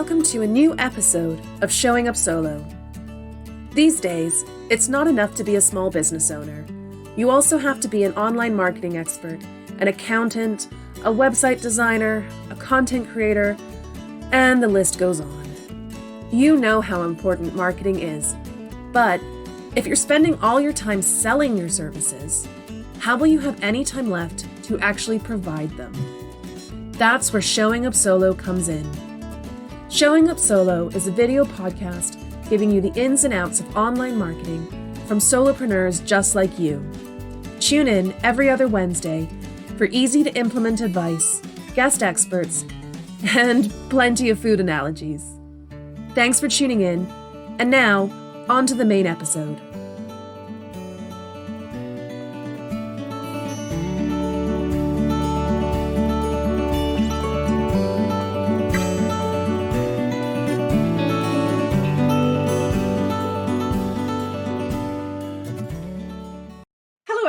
welcome to a new episode of Showing Up Solo. These days, it's not enough to be a small business owner. You also have to be an online marketing expert, an accountant, a website designer, a content creator, and the list goes on. You know how important marketing is, but if you're spending all your time selling your services, how will you have any time left to actually provide them? That's where Showing Up Solo comes in. Showing Up Solo is a video podcast giving you the ins and outs of online marketing from solopreneurs just like you. Tune in every other Wednesday for easy-to-implement advice, guest experts, and plenty of food analogies. Thanks for tuning in, and now, on to the main episode.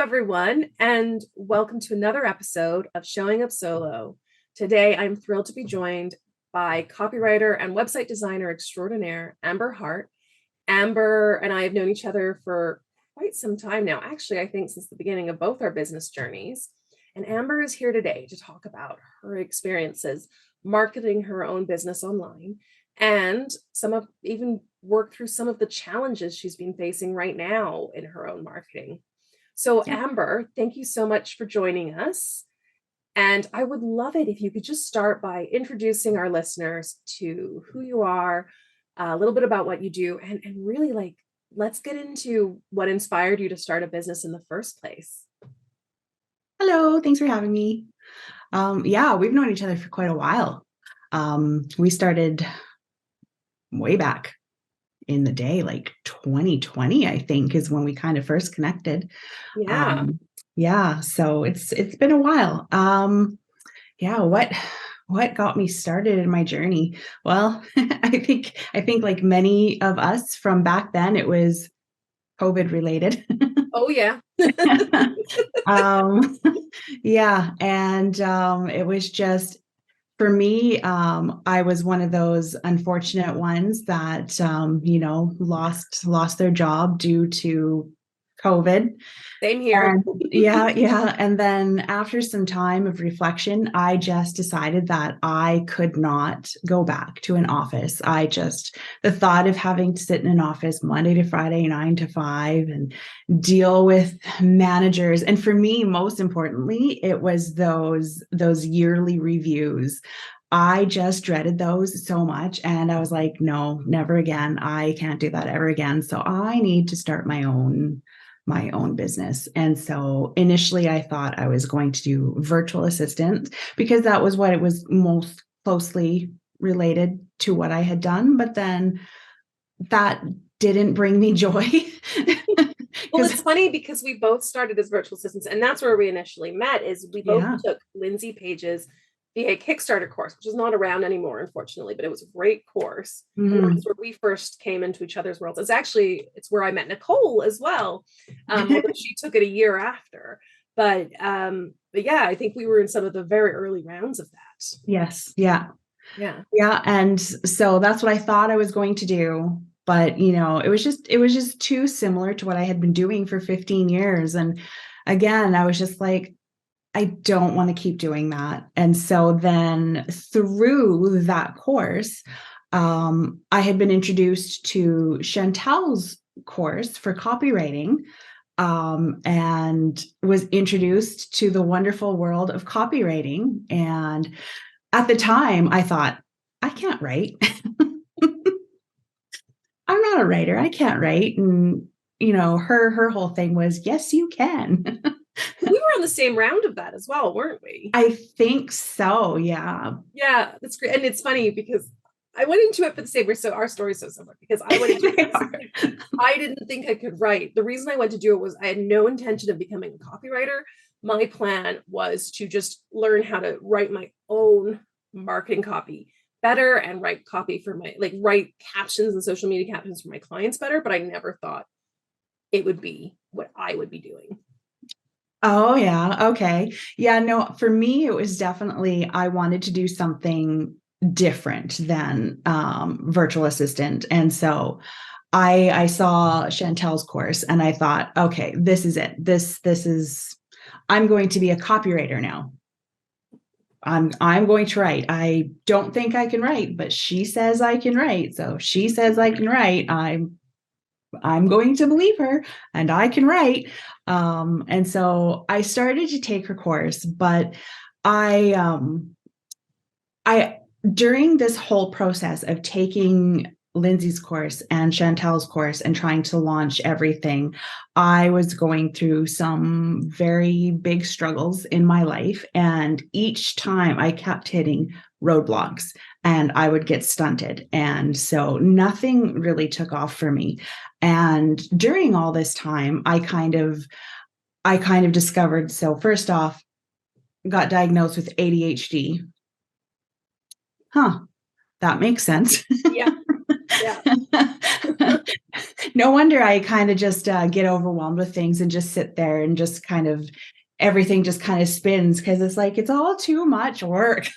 Everyone, and welcome to another episode of Showing Up Solo. Today, I'm thrilled to be joined by copywriter and website designer extraordinaire, Amber Hart. Amber and I have known each other for quite some time now. Actually, I think since the beginning of both our business journeys. And Amber is here today to talk about her experiences marketing her own business online and even work through some of the challenges she's been facing right now in her own marketing. So Amber, thank you so much for joining us. And I would love it if you could just start by introducing our listeners to who you are, a little bit about what you do, and really let's get into what inspired you to start a business in the first place. Hello, thanks for having me. We've known each other for quite a while. We started way back in the day, like 2020, I think, is when we kind of first connected. So it's been a while. What got me started in my journey? Well, I think like many of us from back then, it was COVID related. Oh yeah. It was just, for me, I was one of those unfortunate ones that, lost their job due to COVID. Same here. And then after some time of reflection, I just decided that I could not go back to an office. The thought of having to sit in an office Monday to Friday, 9 to 5, and deal with managers. And for me, most importantly, it was those yearly reviews. I just dreaded those so much. And I was like, no, never again. I can't do that ever again. So I need to start my own business. And so initially I thought I was going to do virtual assistant because that was what it was most closely related to what I had done. But then that didn't bring me joy. Well, it's funny because we both started as virtual assistants, and that's where we initially met. Is we both took Lindsay Page's VA Kickstarter course, which is not around anymore, unfortunately, but it was a great course. Mm-hmm. And that's where we first came into each other's worlds. It's where I met Nicole as well. Although she took it a year after. But I think we were in some of the very early rounds of that. Yes. Yeah. And so that's what I thought I was going to do. But, it was just too similar to what I had been doing for 15 years. And again, I was just like, I don't want to keep doing that. And so then through that course, I had been introduced to Chantelle's course for copywriting, and was introduced to the wonderful world of copywriting. And at the time I thought, I can't write. I'm not a writer. I can't write. And, her whole thing was, yes, you can. We were on the same round of that as well, weren't we? I think so. Yeah. Yeah, that's great. And it's funny because I went into it for the same reason. So our story is so similar because I went into it. I didn't think I could write. The reason I went to do it was I had no intention of becoming a copywriter. My plan was to just learn how to write my own marketing copy better and write copy for write captions and social media captions for my clients better. But I never thought it would be what I would be doing. Oh, yeah. Okay. Yeah, no, for me, it was definitely, I wanted to do something different than virtual assistant. And so I saw Chantelle's course and I thought, okay, this is it. This is, I'm going to be a copywriter now. I'm going to write. I don't think I can write, but she says I can write. So if she says I can write, I'm going to believe her and I can write. And so I started to take her course, but I during this whole process of taking Lindsay's course and Chantelle's course and trying to launch everything, I was going through some very big struggles in my life. And each time I kept hitting roadblocks and I would get stunted. And so nothing really took off for me. And during all this time, I kind of discovered, so first off, got diagnosed with ADHD. That makes sense. Yeah. No wonder I kind of just get overwhelmed with things and just sit there and just kind of everything just kind of spins because it's like it's all too much work.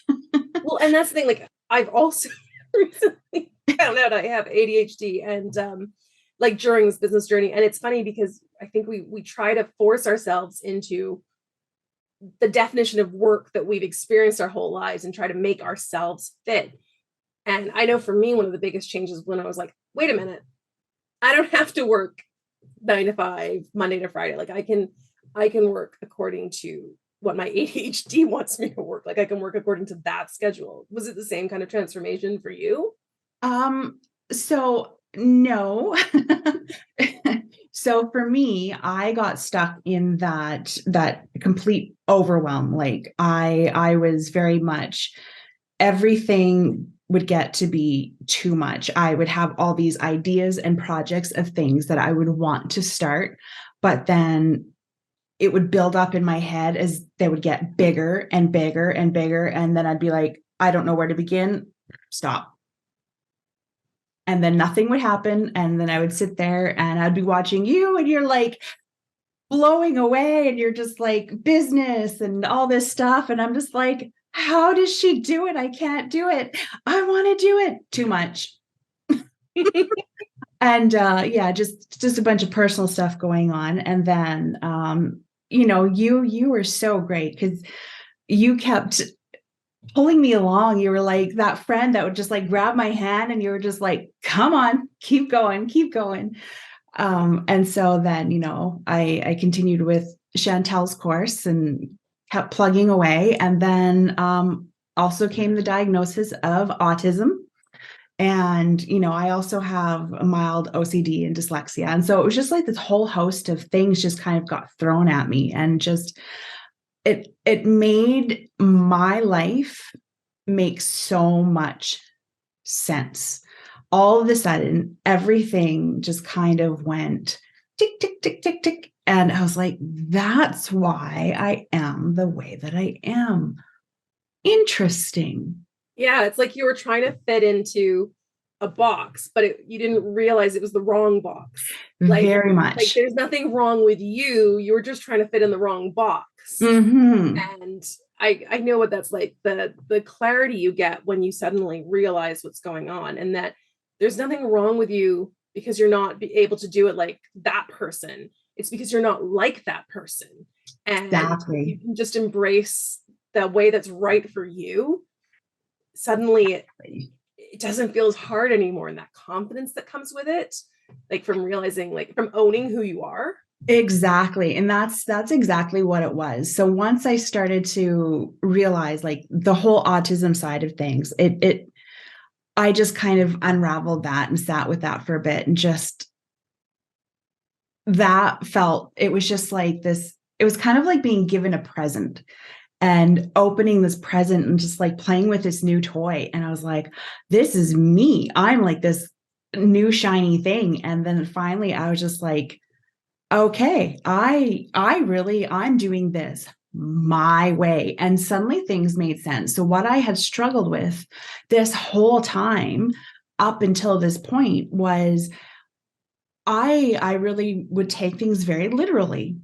Well, and that's the thing. Like I've also recently found out I have ADHD, and like during this business journey, and it's funny because I think we try to force ourselves into the definition of work that we've experienced our whole lives and try to make ourselves fit. And I know for me, one of the biggest changes when I was like, wait a minute, I don't have to work 9 to 5, Monday to Friday. Like I can work according to what my ADHD wants me to work. Like I can work according to that schedule. Was it the same kind of transformation for you? So no. So for me, I got stuck in that complete overwhelm. Like I was very much, everything would get to be too much. I would have all these ideas and projects of things that I would want to start, but then it would build up in my head as they would get bigger and bigger and bigger. And then I'd be like, I don't know where to begin. Stop. And then nothing would happen. And then I would sit there and I'd be watching you and you're like blowing away and you're just like business and all this stuff. And I'm just like, how does she do it? I can't do it. I want to do it. Too much. And yeah, just a bunch of personal stuff going on. And then, you were so great because you kept pulling me along. You were like that friend that would just like grab my hand and you were just like, come on, keep going, keep going. And so then, I continued with Chantelle's course and kept plugging away. And then also came the diagnosis of autism. And, I also have a mild OCD and dyslexia. And so it was just like this whole host of things just kind of got thrown at me and just, it made my life make so much sense. All of a sudden, everything just kind of went tick, tick, tick, tick, tick. And I was like, that's why I am the way that I am. Interesting. Yeah, it's like you were trying to fit into a box, but you didn't realize it was the wrong box. Like, very much. Like there's nothing wrong with you. You were just trying to fit in the wrong box. Mm-hmm. And I know what that's like, the clarity you get when you suddenly realize what's going on and that there's nothing wrong with you because you're not able to do it like that person. It's because you're not like that person. And exactly. You can just embrace the way that's right for you. Suddenly it doesn't feel as hard anymore. And that confidence that comes with it, like from realizing, like from owning who you are. Exactly. And that's exactly what it was. So once I started to realize like the whole autism side of things, I just kind of unraveled that and sat with that for a bit and just that felt, it was just like this, it was kind of like being given a present and opening this present and just like playing with this new toy. And I was like, this is me. I'm like this new shiny thing. And then finally I was just like, okay, I'm doing this my way. And suddenly things made sense. So what I had struggled with this whole time up until this point was I really would take things very literally.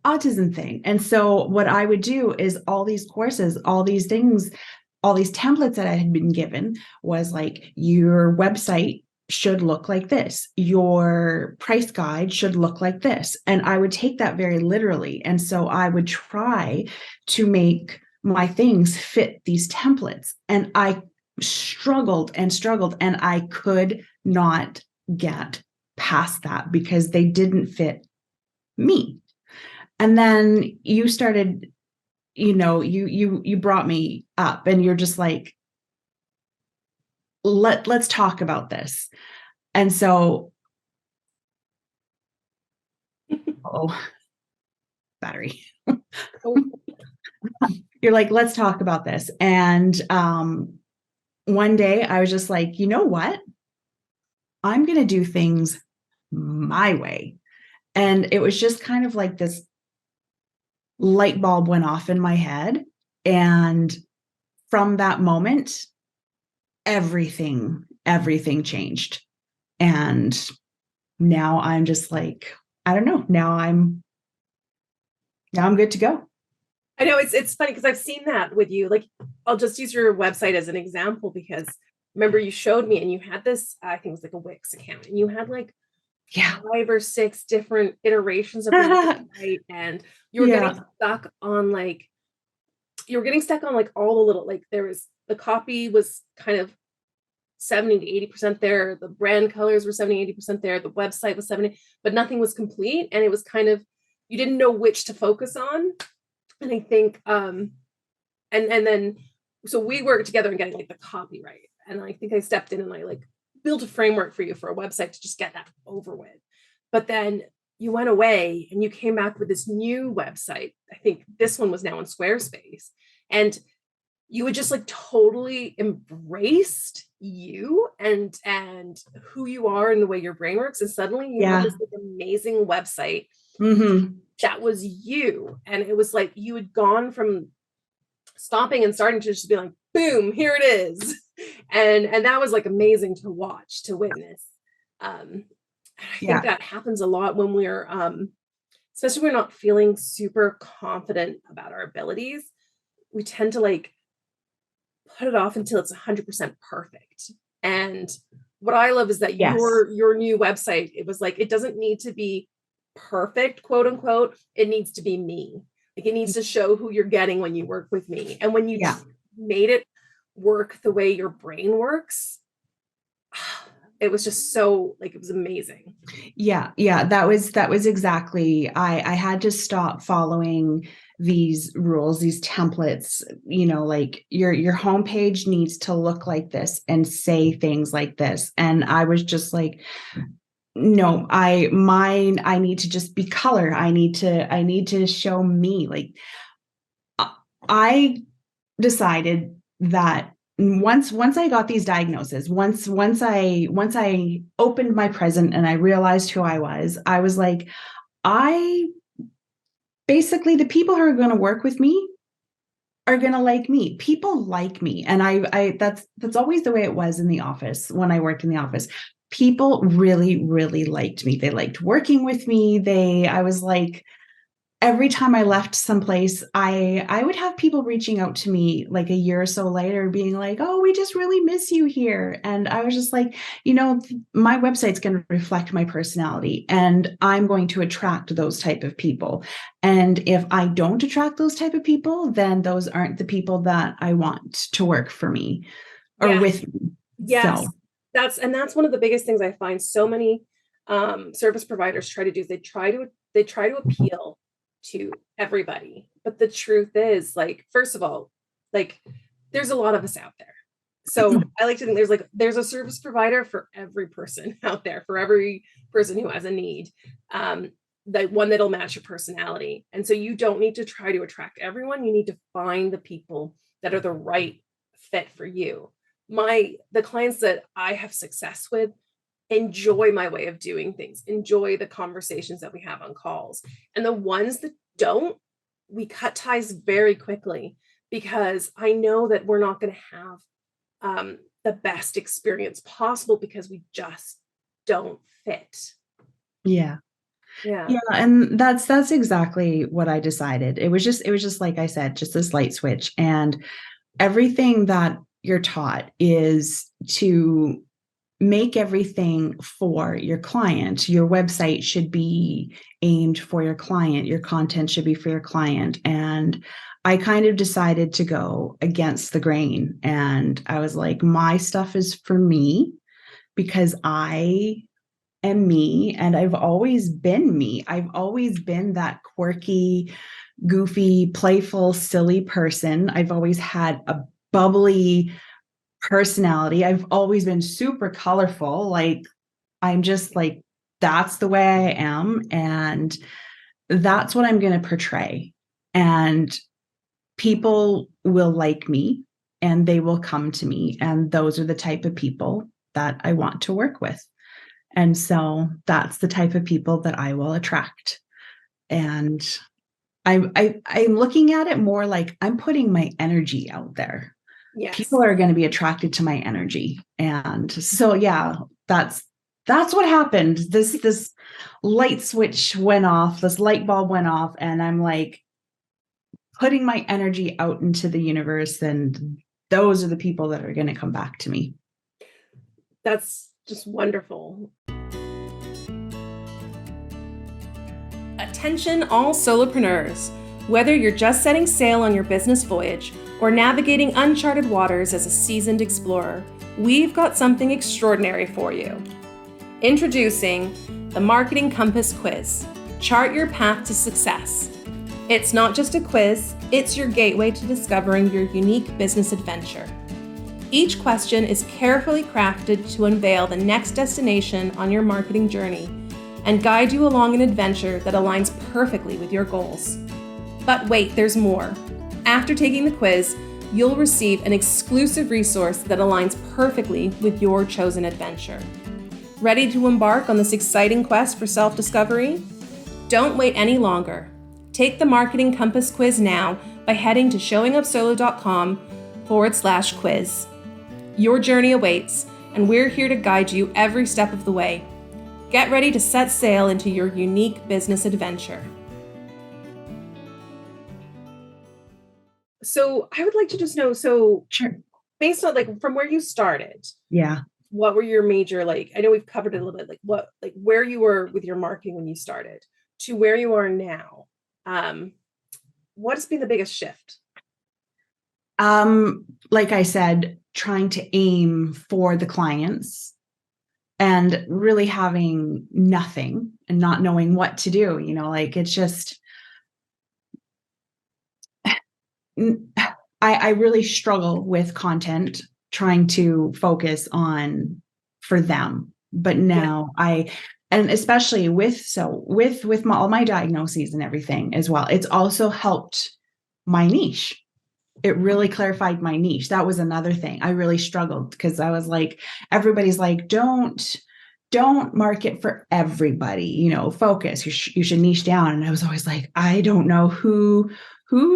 Autism thing. And so what I would do is all these courses, all these things, all these templates that I had been given was like, your website should look like this. Your price guide should look like this. And I would take that very literally. And so I would try to make my things fit these templates. And I struggled and I could not get past that because they didn't fit me. And then you started, you brought me up and you're just like, let's talk about this. And so, battery. You're like, let's talk about this. And one day I was just like, you know what? I'm going to do things my way. And it was just kind of like this light bulb went off in my head. And from that moment, everything changed. And now I'm just like, I don't know. Now I'm good to go. I know it's funny because I've seen that with you. Like, I'll just use your website as an example because remember you showed me and you had this, I think it was like a Wix account, and you had like 5 or 6 different iterations of your website, and you were getting stuck on like all the little, like there was, the copy was kind of 70 to 80% there. The brand colors were 70, 80% there. The website was 70, but nothing was complete. And it was kind of, you didn't know which to focus on. And I think, and then, so we worked together in getting like the copyright. And I think I stepped in and I like built a framework for you for a website to just get that over with. But then you went away and you came back with this new website. I think this one was now in Squarespace. And you had just like totally embraced you and who you are and the way your brain works. And suddenly you have this like amazing website that was you. And it was like you had gone from stopping and starting to just be like, boom, here it is. And that was like amazing to watch, to witness. I think that happens a lot when we're, especially when we're not feeling super confident about our abilities. We tend to like put it off until it's 100% perfect. And what I love is that your new website, it was like, it doesn't need to be perfect, quote unquote. It needs to be me. Like it needs to show who you're getting when you work with me. And when you made it work the way your brain works, it was just so like, it was amazing. Yeah. That was exactly, I had to stop following these rules, these templates, like your homepage needs to look like this and say things like this. And I was just like, no, I need to just be color. I need to show me. Like I decided that once I got these diagnoses, once I opened my present and I realized who I was like, basically the people who are going to work with me are going to like me. People like me. And I that's always the way it was in the office when I worked in the office. People really, really liked me. They liked working with me. I was like, every time I left someplace, I would have people reaching out to me like a year or so later being like, oh, we just really miss you here. And I was just like, my website's going to reflect my personality and I'm going to attract those type of people. And if I don't attract those type of people, then those aren't the people that I want to work for me or with me. Yes. So. That's one of the biggest things I find so many service providers try to do is they try to appeal to everybody. But the truth is, like, first of all, like there's a lot of us out there. So I like to think there's a service provider for every person out there, for every person who has a need, the one that'll match your personality. And so you don't need to try to attract everyone. You need to find the people that are the right fit for you. The clients that I have success with enjoy my way of doing things, enjoy the conversations that we have on calls. And the ones that don't, we cut ties very quickly because I know that we're not going to have the best experience possible because we just don't fit. Yeah. And that's exactly what I decided. It was just like I said, just this light switch. And everything that you're taught is to make everything for your client. Your website should be aimed for your client. Your content should be for your client. And I kind of decided to go against the grain. And I was like, my stuff is for me because I am me. And I've always been me. I've always been that quirky, goofy, playful, silly person. I've always had a bubbly personality. I've always been super colorful. Like, I'm just like, that's the way I am. And that's what I'm going to portray. And people will like me and they will come to me. And those are the type of people that I want to work with. And so that's the type of people that I will attract. And I'm looking at it more like I'm putting my energy out there. Yes. People are going to be attracted to my energy. And so, yeah, that's what happened. This light switch went off, this light bulb went off, and I'm like putting my energy out into the universe. And those are the people that are going to come back to me. That's just wonderful. Attention all solopreneurs. Whether you're just setting sail on your business voyage or navigating uncharted waters as a seasoned explorer, we've got something extraordinary for you. Introducing the Marketing Compass Quiz. Chart your path to success. It's not just a quiz, it's your gateway to discovering your unique business adventure. Each question is carefully crafted to unveil the next destination on your marketing journey and guide you along an adventure that aligns perfectly with your goals. But wait, there's more. After taking the quiz, you'll receive an exclusive resource that aligns perfectly with your chosen adventure. Ready to embark on this exciting quest for self-discovery? Don't wait any longer. Take the Marketing Compass Quiz now by heading to showingupsolo.com/quiz. Your journey awaits, and we're here to guide you every step of the way. Get ready to set sail into your unique business adventure. So I would like to just know, Sure. based on like from where you started, Yeah. what were your major, like, I know we've covered it a little bit, like where you were with your marketing when you started to where you are now. What has been the biggest shift? Like I said, trying to aim for the clients and really having nothing and not knowing what to do, like it's just, I really struggle with content, trying to focus on for them. But now and especially with all my diagnoses and everything as well, it's also helped my niche. It really clarified my niche. That was another thing. I really struggled because I was like, everybody's like, don't market for everybody, focus, you should niche down. And I was always like, I don't know who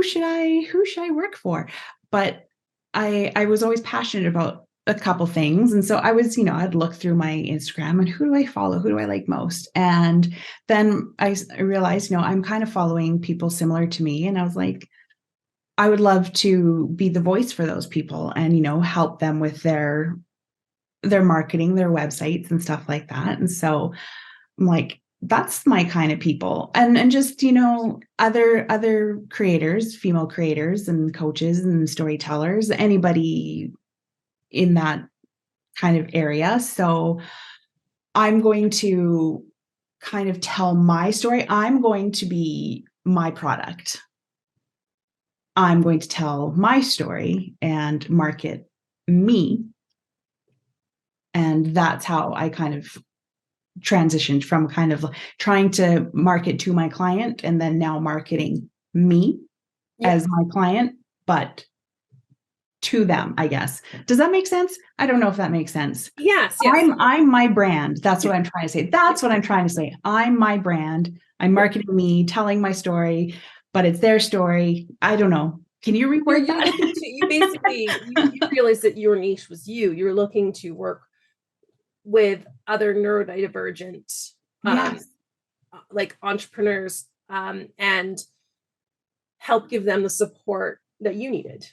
should I work for? But I was always passionate about a couple things. And so I was, I'd look through my Instagram and who do I follow? Who do I like most? And then I realized, I'm kind of following people similar to me. And I was like, I would love to be the voice for those people and, help them with their marketing, their websites and stuff like that. And so I'm like, that's my kind of people. And just, other creators, female creators and coaches and storytellers, anybody in that kind of area. So I'm going to kind of tell my story. I'm going to be my product. I'm going to tell my story and market me. And that's how I kind of transitioned from kind of trying to market to my client and then now marketing me as my client, but to them, I guess. Does that make sense? I don't know if that makes sense. Yes. I'm my brand. That's what I'm trying to say. That's what I'm trying to say. I'm my brand. I'm marketing me, telling my story, but it's their story. I don't know. Can you reword that? You basically, you realized that your niche was you. You're looking to work with other neurodivergent, like entrepreneurs, and help give them the support that you needed.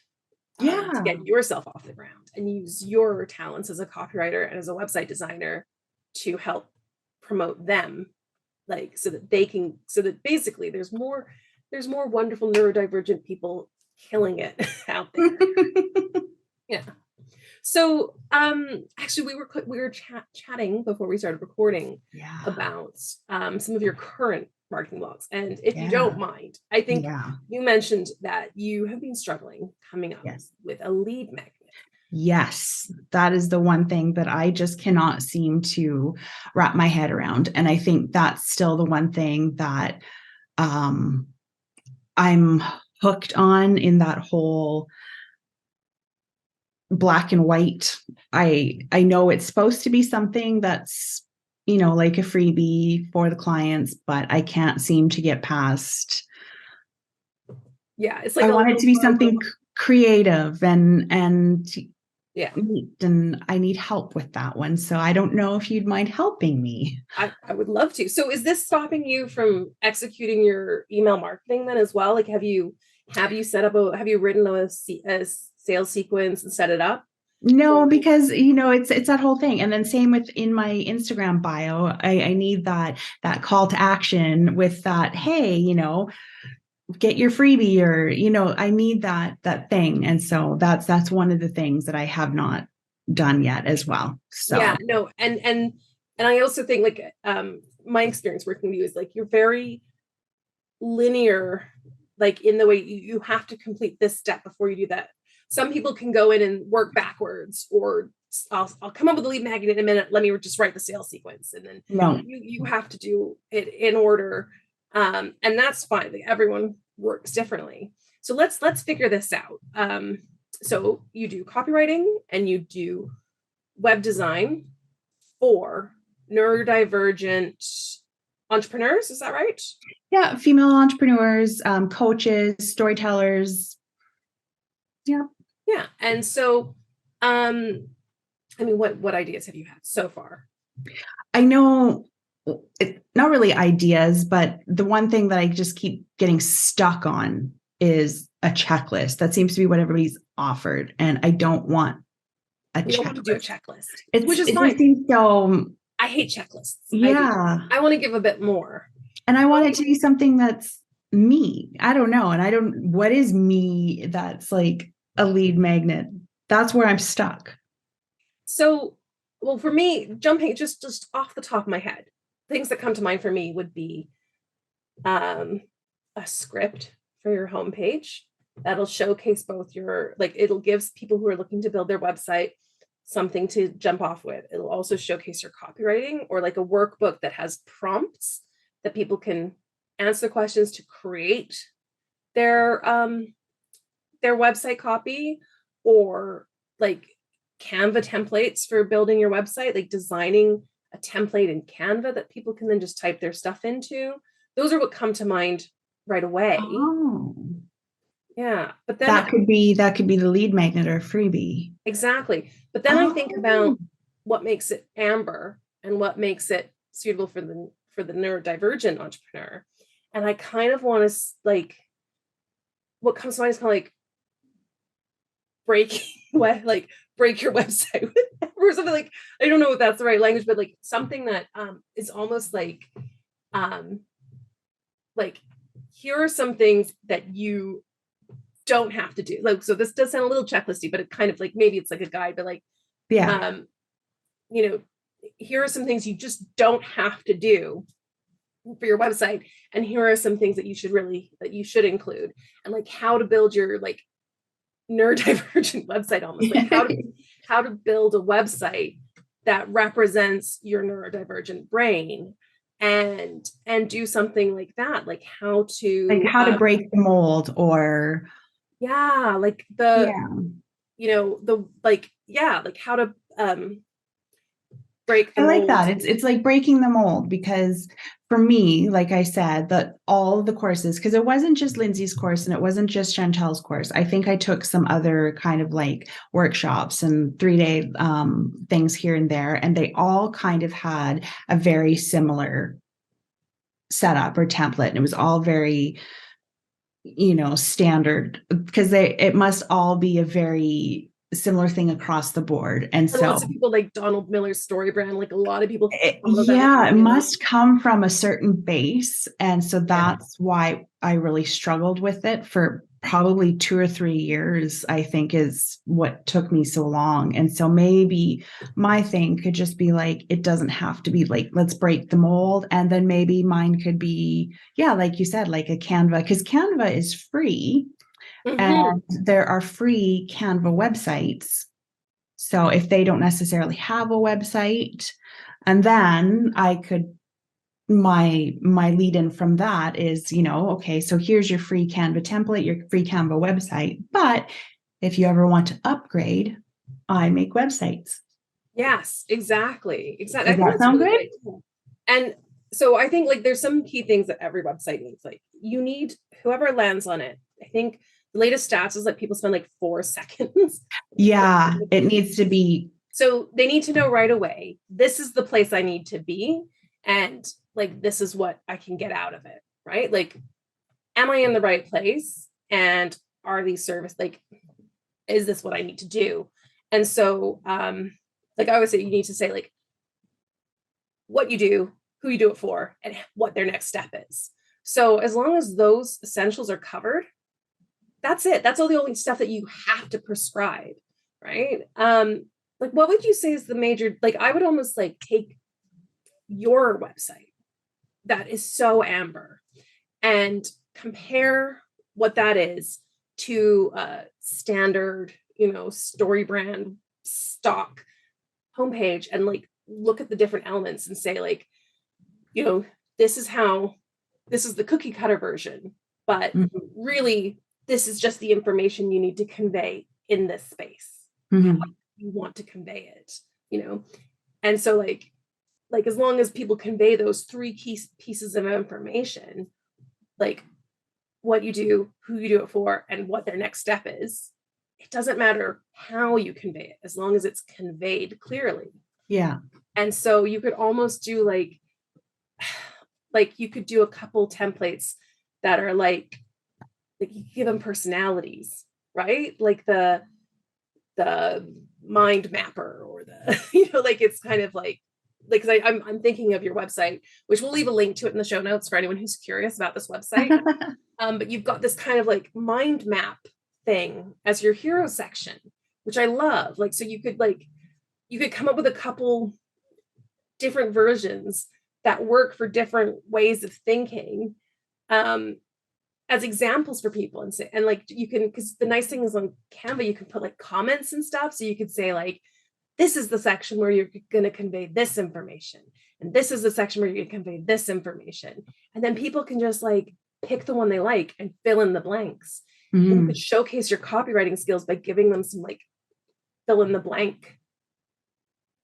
Yeah. to get yourself off the ground and use your talents as a copywriter and as a website designer to help promote them, like so that basically there's more wonderful neurodivergent people killing it out there. Yeah. So actually we were chatting before we started recording about some of your current marketing blogs. And if you don't mind, I think you mentioned that you have been struggling coming up with a lead magnet. Yes, that is the one thing that I just cannot seem to wrap my head around. And I think that's still the one thing that I'm hooked on in that whole black and white. I know it's supposed to be something that's, like a freebie for the clients, but I can't seem to get past. Yeah, it's like I want it to be something creative and neat, and I need help with that one. So I don't know if you'd mind helping me. I would love to. So is this stopping you from executing your email marketing then as well? Like, have you written a sales sequence and set it up? No, because it's that whole thing. And then same with in my Instagram bio, I need that call to action with that, hey, get your freebie, or I need that thing. And so that's one of the things that I have not done yet as well. So yeah, no, and I also think like my experience working with you is like you're very linear, like in the way you have to complete this step before you do that. Some people can go in and work backwards, or I'll come up with a lead magnet in a minute. Let me just write the sales sequence, and then you have to do it in order, and that's fine. Like, everyone works differently. So let's figure this out. So you do copywriting and you do web design for neurodivergent entrepreneurs. Is that right? Yeah, female entrepreneurs, coaches, storytellers. Yeah. Yeah. And so, what ideas have you had so far? I know not really ideas, but the one thing that I just keep getting stuck on is a checklist. That seems to be what everybody's offered. And I don't want a checklist. Don't want to do a checklist, which is fine. So I hate checklists. Yeah. I want to give a bit more. And I want it to be something that's me. I don't know. And what is me that's like a lead magnet? That's where I'm stuck. So, well, for me, jumping just off the top of my head, things that come to mind for me would be a script for your homepage that'll showcase both it'll give people who are looking to build their website something to jump off with. It'll also showcase your copywriting, or like a workbook that has prompts that people can answer questions to create their website copy, or like Canva templates for building your website, like designing a template in Canva that people can then just type their stuff into. Those are what come to mind right away. Oh. Yeah. But then that could be the lead magnet or freebie. Exactly. But then I think about what makes it Amber and what makes it suitable for the neurodivergent entrepreneur. And I kind of want to, like, what comes to mind is kind of like break your website or something, like, I don't know if that's the right language, but like something that is almost like here are some things that you don't have to do. Like, so this does sound a little checklisty, but it kind of like, maybe it's like a guide, but like, here are some things you just don't have to do for your website. And here are some things that you should include, and like how to build your like neurodivergent website, almost like how to build a website that represents your neurodivergent brain, and do something like that, like how to break the mold, or like how to break the mold. I like that. It's like breaking the mold, because for me, like I said, that all of the courses, because it wasn't just Lindsay's course and it wasn't just Chantelle's course. I think I took some other kind of like workshops and 3-day things here and there, and they all kind of had a very similar setup or template. And it was all very standard, because it must all be a very similar thing across the board. And so lots of people like Donald Miller's story brand, like a lot of people follow yeah, that. it must come from a certain base. And so that's why I really struggled with it for probably 2 or 3 years, I think, is what took me so long. And so maybe my thing could just be like, it doesn't have to be like, let's break the mold. And then maybe mine could be, yeah, like you said, like a Canva, because Canva is free. And there are free Canva websites. So if they don't necessarily have a website, and then I could, my lead in from that is, okay, so here's your free Canva template, your free Canva website. But if you ever want to upgrade, I make websites. Yes, exactly. Does that sound good? And so I think like there's some key things that every website needs. Like you need whoever lands on it. I think the latest stats is that people spend like 4 seconds. Yeah, it needs to be. So they need to know right away, this is the place I need to be. And like, this is what I can get out of it, right? Like, am I in the right place? And are these services, like, is this what I need to do? And so, like I always say, you need to say like what you do, who you do it for, and what their next step is. So as long as those essentials are covered, that's it. That's all the only stuff that you have to prescribe, right? Like, what would you say is the major, like, I would almost like take your website that is so Amber and compare what that is to standard, story brand stock homepage, and like look at the different elements and say like, this is the cookie cutter version, but really this is just the information you need to convey in this space. How you want to convey it, and so like as long as people convey those 3 key pieces of information, like what you do, who you do it for, and what their next step is, it doesn't matter how you convey it, as long as it's conveyed clearly. Yeah. And so you could almost do like you could do a couple templates that are like you give them personalities, right? Like the mind mapper or the, like it's kind of like, because I'm thinking of your website, which we'll leave a link to it in the show notes for anyone who's curious about this website. But you've got this kind of like mind map thing as your hero section, which I love. Like, so you could come up with a couple different versions that work for different ways of thinking, as examples for people, and like you can, because the nice thing is on Canva, you can put like comments and stuff. So you could say like, this is the section where you're going to convey this information. And this is the section where you're going to convey this information. And then people can just like pick the one they like and fill in the blanks. And you could showcase your copywriting skills by giving them some like fill in the blank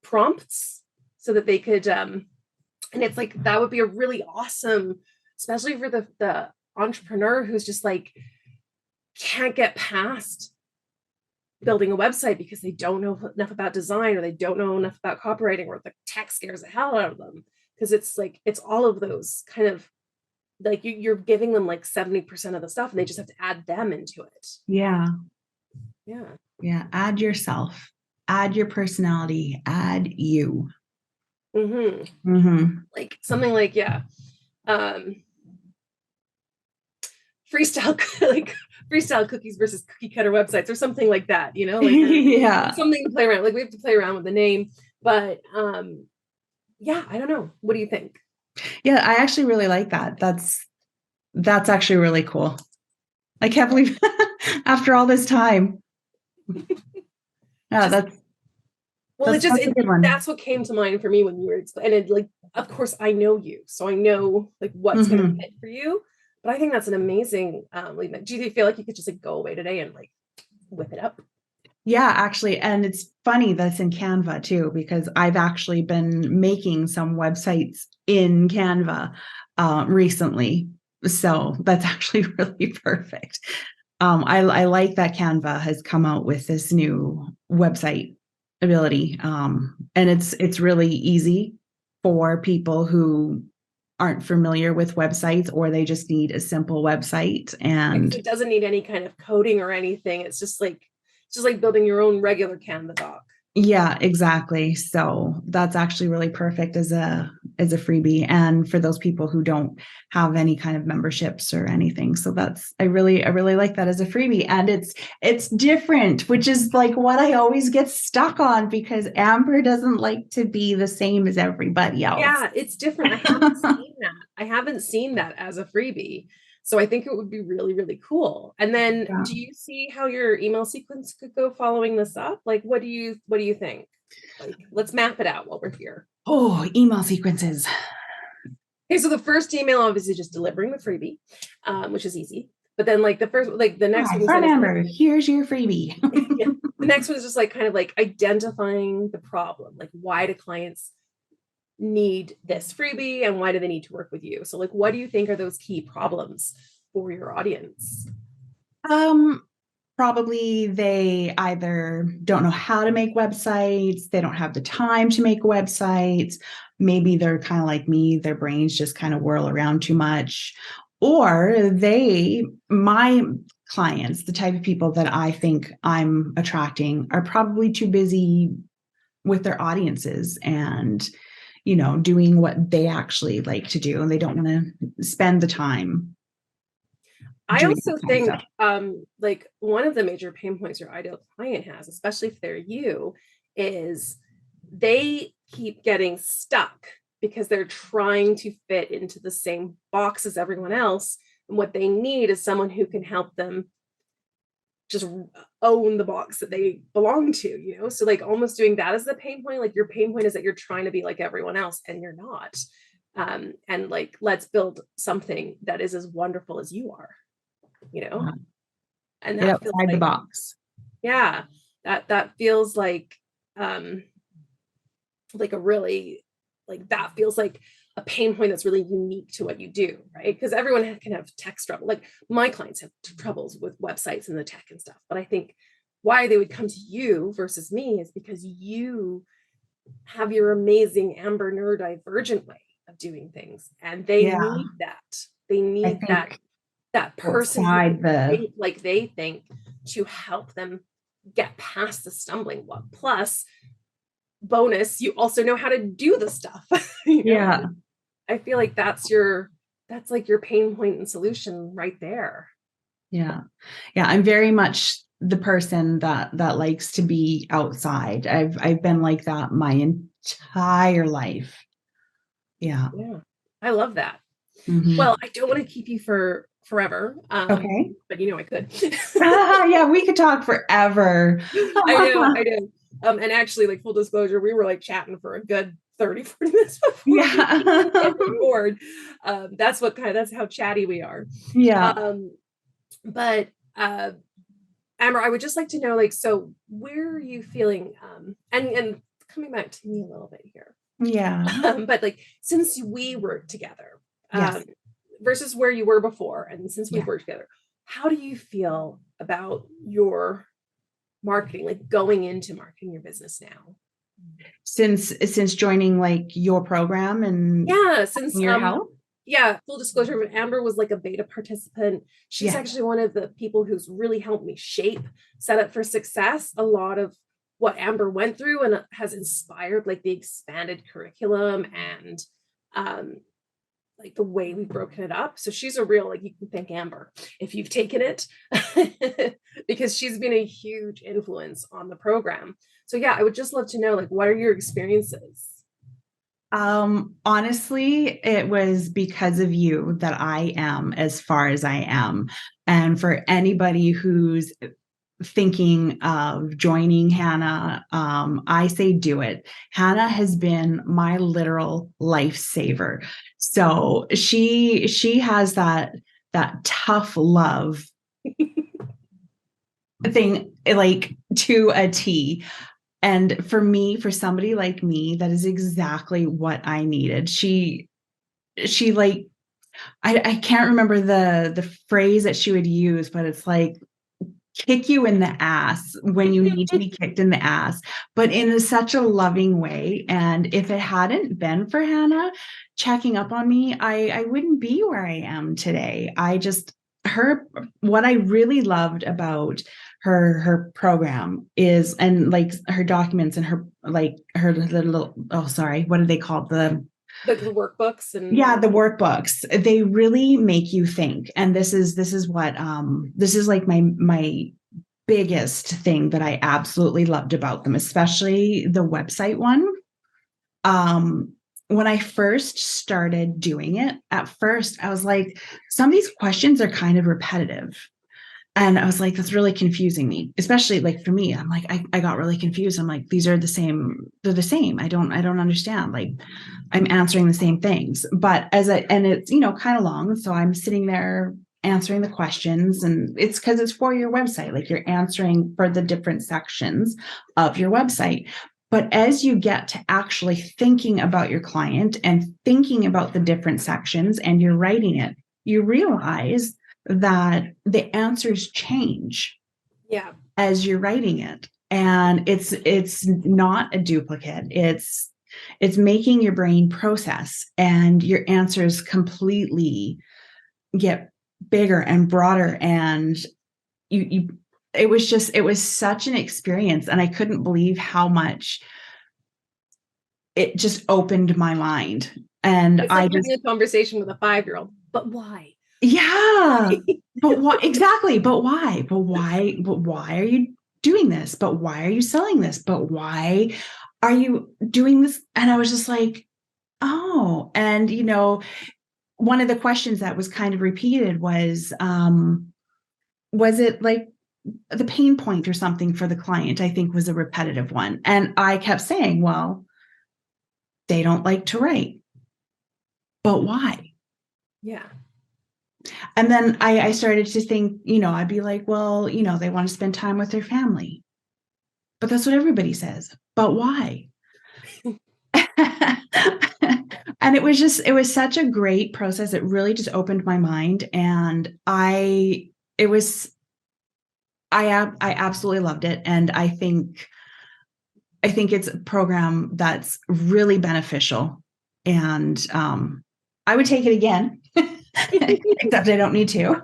prompts so that they could, and it's like, that would be a really awesome, especially for the entrepreneur who's just like, can't get past building a website because they don't know enough about design, or they don't know enough about copywriting, or the tech scares the hell out of them. Because it's like, it's all of those kind of like you're giving them like 70% of the stuff and they just have to add them into it. Yeah. Yeah. Yeah. Add yourself, add your personality, add you. Like something like, freestyle cookies versus cookie cutter websites, or something like that, like something to play around. Like we have to play around with the name, but I don't know. What do you think? Yeah, I actually really like that. That's actually really cool. I can't believe after all this time. Yeah, that's what came to mind for me when you were explaining. Like, of course, I know you, so I know like what's going to fit for you. But I think that's an amazing. Do you feel like you could just like go away today and like whip it up? Yeah, actually. And it's funny that's in Canva too, because I've actually been making some websites in Canva recently. So that's actually really perfect. I like that Canva has come out with this new website ability. And it's really easy for people who aren't familiar with websites, or they just need a simple website. And it doesn't need any kind of coding or anything. It's just like building your own regular Canva doc. yeah, exactly. So that's actually really perfect as a freebie, and for those people who don't have any kind of memberships or anything. So that's I really like that as a freebie, and it's different, which is like what I always get stuck on, because Amber doesn't like to be the same as everybody else. Yeah, it's different. I haven't seen that. I haven't seen that as a freebie. So I think it would be really, really cool. And then do you see how your email sequence could go following this up? Like, what do you think? Like, let's map it out while we're here. Oh, email sequences. Okay, so the first email, obviously just delivering the freebie, which is easy. But then like the next one. From Amber, here's your freebie. Yeah. The next one is just like kind of like identifying the problem. Like, why do clients need this freebie and why do they need to work with you? So like, what do you think are those key problems for your audience? Probably they either don't know how to make websites, they don't have the time to make websites, maybe they're kind of like me, their brains just kind of whirl around too much, or my clients, the type of people that I think I'm attracting, are probably too busy with their audiences and doing what they actually like to do, and they don't want to spend the time. I also think like one of the major pain points your ideal client has, especially if they're you, is they keep getting stuck because they're trying to fit into the same box as everyone else. And what they need is someone who can help them just own the box that they belong to, So like almost doing that as the pain point. Like your pain point is that you're trying to be like everyone else and you're not. And like, let's build something that is as wonderful as you are, and that feels like the box. Yeah. That feels like a really, like, that feels like a pain point that's really unique to what you do, right? Because everyone can have tech struggle. Like my clients have troubles with websites and the tech and stuff, but I think why they would come to you versus me is because you have your amazing Amber neurodivergent way of doing things, and they need that. They need that person like they think to help them get past the stumbling block. Plus, bonus, you also know how to do the stuff. Yeah. I feel like that's like your pain point and solution right there. Yeah. I'm very much the person that likes to be outside. I've been like that my entire life. Yeah. I love that. Mm-hmm. Well, I don't want to keep you for forever. Okay. But I could. Yeah, we could talk forever. I know. And actually, like, full disclosure, we were like chatting for a good 30, 40 minutes before we record. That's how chatty we are. Yeah. But Amber, I would just like to know, like, so where are you feeling, and coming back to me a little bit here. Yeah. But like, since we worked together, versus where you were before, and since we've worked together, how do you feel about your marketing, like going into marketing your business now? Since joining like your program and since your help? Full disclosure, Amber was like a beta participant. She's actually one of the people who's really helped me set up for success a lot of what Amber went through, and has inspired like the expanded curriculum and like the way we've broken it up. So she's a real, like, you can thank Amber if you've taken it because she's been a huge influence on the program. So I would just love to know, like, what are your experiences? Honestly, it was because of you that I am as far as I am. And for anybody who's thinking of joining Hannah, I say do it. Hannah has been my literal lifesaver. So she has that tough love thing, like, to a T. And for somebody like me, that is exactly what I needed. She like, I can't remember the phrase that she would use, but it's like, kick you in the ass when you need to be kicked in the ass, but in such a loving way. And if it hadn't been for Hannah checking up on me, I wouldn't be where I am today. What I really loved about her program is, and like her documents and her little, oh, sorry, what are they called? The workbooks and the workbooks, they really make you think. And this is what this is like my biggest thing that I absolutely loved about them, especially the website one. When I first started doing it, at first I was like, some of these questions are kind of repetitive. And I was like, that's really confusing me, especially like for me. I'm like, I got really confused. I'm like, these are the same. They're the same. I don't understand. Like, I'm answering the same things, but and it's, kind of long. So I'm sitting there answering the questions, and it's because it's for your website. Like, you're answering for the different sections of your website. But as you get to actually thinking about your client and thinking about the different sections and you're writing it, you realize that the answers change as you're writing it. And it's not a duplicate. It's making your brain process, and your answers completely get bigger and broader. And it was such an experience. And I couldn't believe how much it just opened my mind. And it's like having a conversation with a 5-year-old, but why? Yeah. But what exactly? But why? But why? But why are you doing this? But why are you selling this? But why are you doing this? And I was just like, oh. And one of the questions that was kind of repeated was it like the pain point or something for the client? I think was a repetitive one. And I kept saying, well, they don't like to write. But why? Yeah. And then I started to think, I'd be like, well, they want to spend time with their family. But that's what everybody says. But why? And it was such a great process. It really just opened my mind. And I absolutely loved it. And I think it's a program that's really beneficial. And I would take it again. Except I don't need to.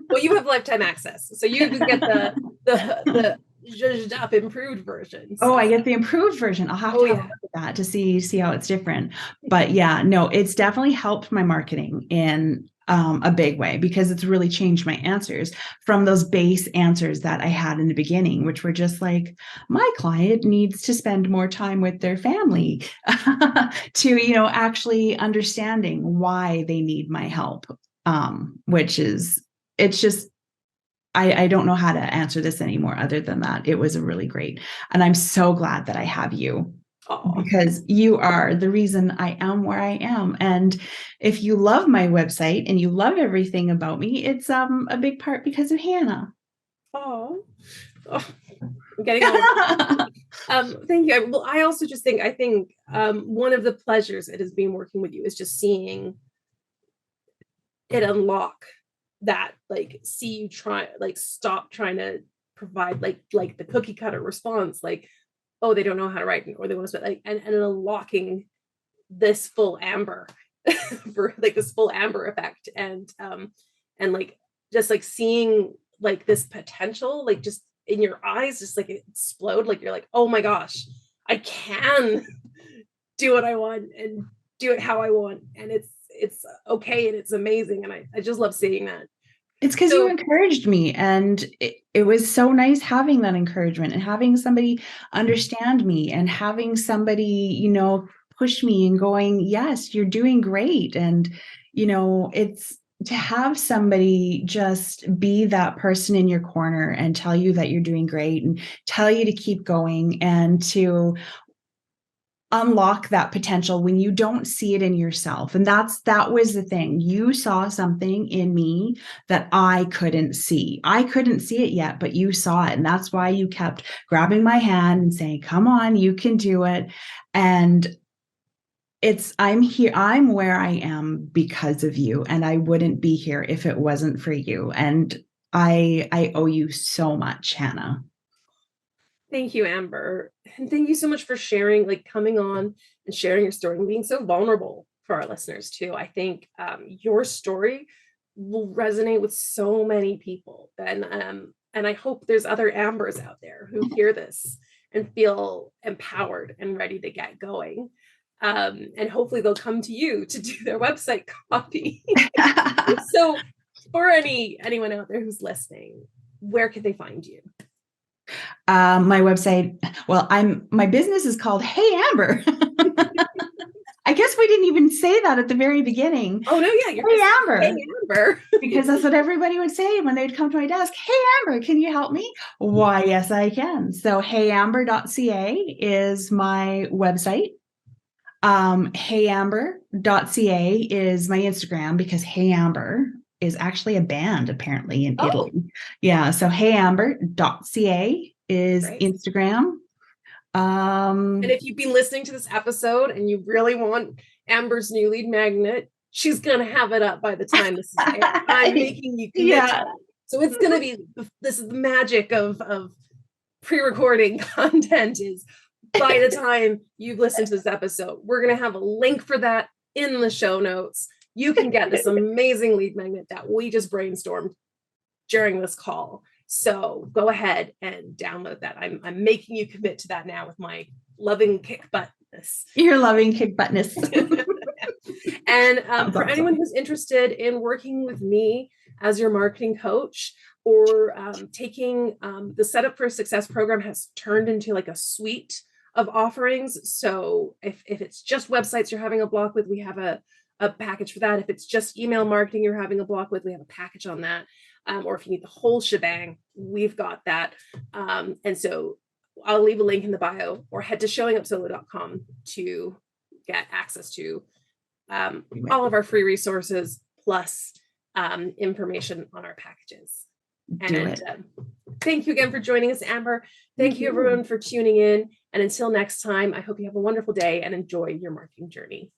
Well, you have lifetime access, so you just get the zhuzhed up improved version. Oh, I get the improved version. I'll have to have a look at that to see how it's different. But yeah, no, it's definitely helped my marketing in a big way, because it's really changed my answers from those base answers that I had in the beginning, which were just like, my client needs to spend more time with their family, to, actually understanding why they need my help. Which is, it's just, I don't know how to answer this anymore other than that. It was a really great, and I'm so glad that I have you. Because you are the reason I am where I am. And if you love my website and you love everything about me, it's a big part because of Hannah. I'm getting thank you. Well, I also just think one of the pleasures it has been working with you is just seeing it unlock that, like, see you try, like, stop trying to provide like the cookie cutter response, like, oh, they don't know how to write, or they want to spend, like, and unlocking this full Amber for like this full Amber effect, and like just like seeing like this potential, like just in your eyes, just like explode, like you're like, oh my gosh, I can do what I want and do it how I want, and it's okay, and it's amazing, and I just love seeing that. It's because you encouraged me, and it was so nice having that encouragement and having somebody understand me and having somebody, push me and going, yes, you're doing great. And, it's to have somebody just be that person in your corner and tell you that you're doing great and tell you to keep going and to unlock that potential when you don't see it in yourself. And that was the thing. You saw something in me that I couldn't see. I couldn't see it yet, but you saw it. And that's why you kept grabbing my hand and saying, come on, you can do it. And I'm here. I'm where I am because of you. And I wouldn't be here if it wasn't for you. And I owe you so much, Hannah. Thank you, Amber. And thank you so much for sharing, like coming on and sharing your story and being so vulnerable for our listeners too. I think your story will resonate with so many people. And I hope there's other Ambers out there who hear this and feel empowered and ready to get going. And hopefully they'll come to you to do their website copy. So for anyone out there who's listening, where can they find you? My website, well, my business is called Hey Amber. I guess we didn't even say that at the very beginning. Oh no, yeah, Hey Amber. Hey Amber. Because that's what everybody would say when they'd come to my desk. Hey Amber, can you help me? Why, yes, I can. So heyamber.ca is my website. Heyamber.ca is my Instagram, because Hey Amber is actually a band apparently in Italy. Yeah. So heyamber.ca is Great. Instagram. And if you've been listening to this episode and you really want Amber's new lead magnet, she's going to have it up by the time this is aired. I'm making you commit to it. So it's going to be, this is the magic of pre-recording content, is by the time you've listened to this episode, we're going to have a link for that in the show notes. You can get this amazing lead magnet that we just brainstormed during this call. So go ahead and download that. I'm making you commit to that now with my loving kick buttness. Your loving kick buttness. And for anyone who's interested in working with me as your marketing coach, or taking the Setup for Success program has turned into like a suite of offerings. So if it's just websites you're having a block with, we have a package for that. If it's just email marketing you're having a block with, we have a package on that. Or if you need the whole shebang, we've got that. And so I'll leave a link in the bio, or head to showingupsolo.com to get access to all of our free resources, plus information on our packages. And thank you again for joining us, Amber. Thank you everyone for tuning in. And until next time, I hope you have a wonderful day and enjoy your marketing journey.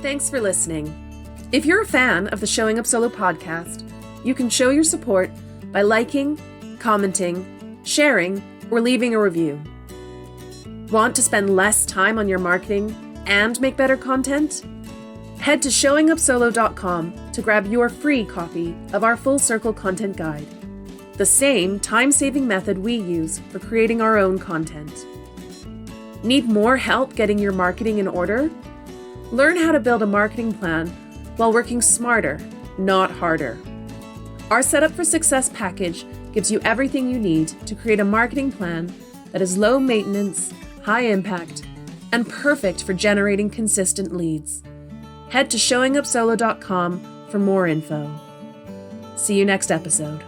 Thanks for listening. If you're a fan of the Showing Up Solo podcast, you can show your support by liking, commenting, sharing, or leaving a review. Want to spend less time on your marketing and make better content? Head to showingupsolo.com to grab your free copy of our Full Circle Content Guide, the same time-saving method we use for creating our own content. Need more help getting your marketing in order? Learn how to build a marketing plan while working smarter, not harder. Our Setup for Success package gives you everything you need to create a marketing plan that is low maintenance, high impact, and perfect for generating consistent leads. Head to showingupsolo.com for more info. See you next episode.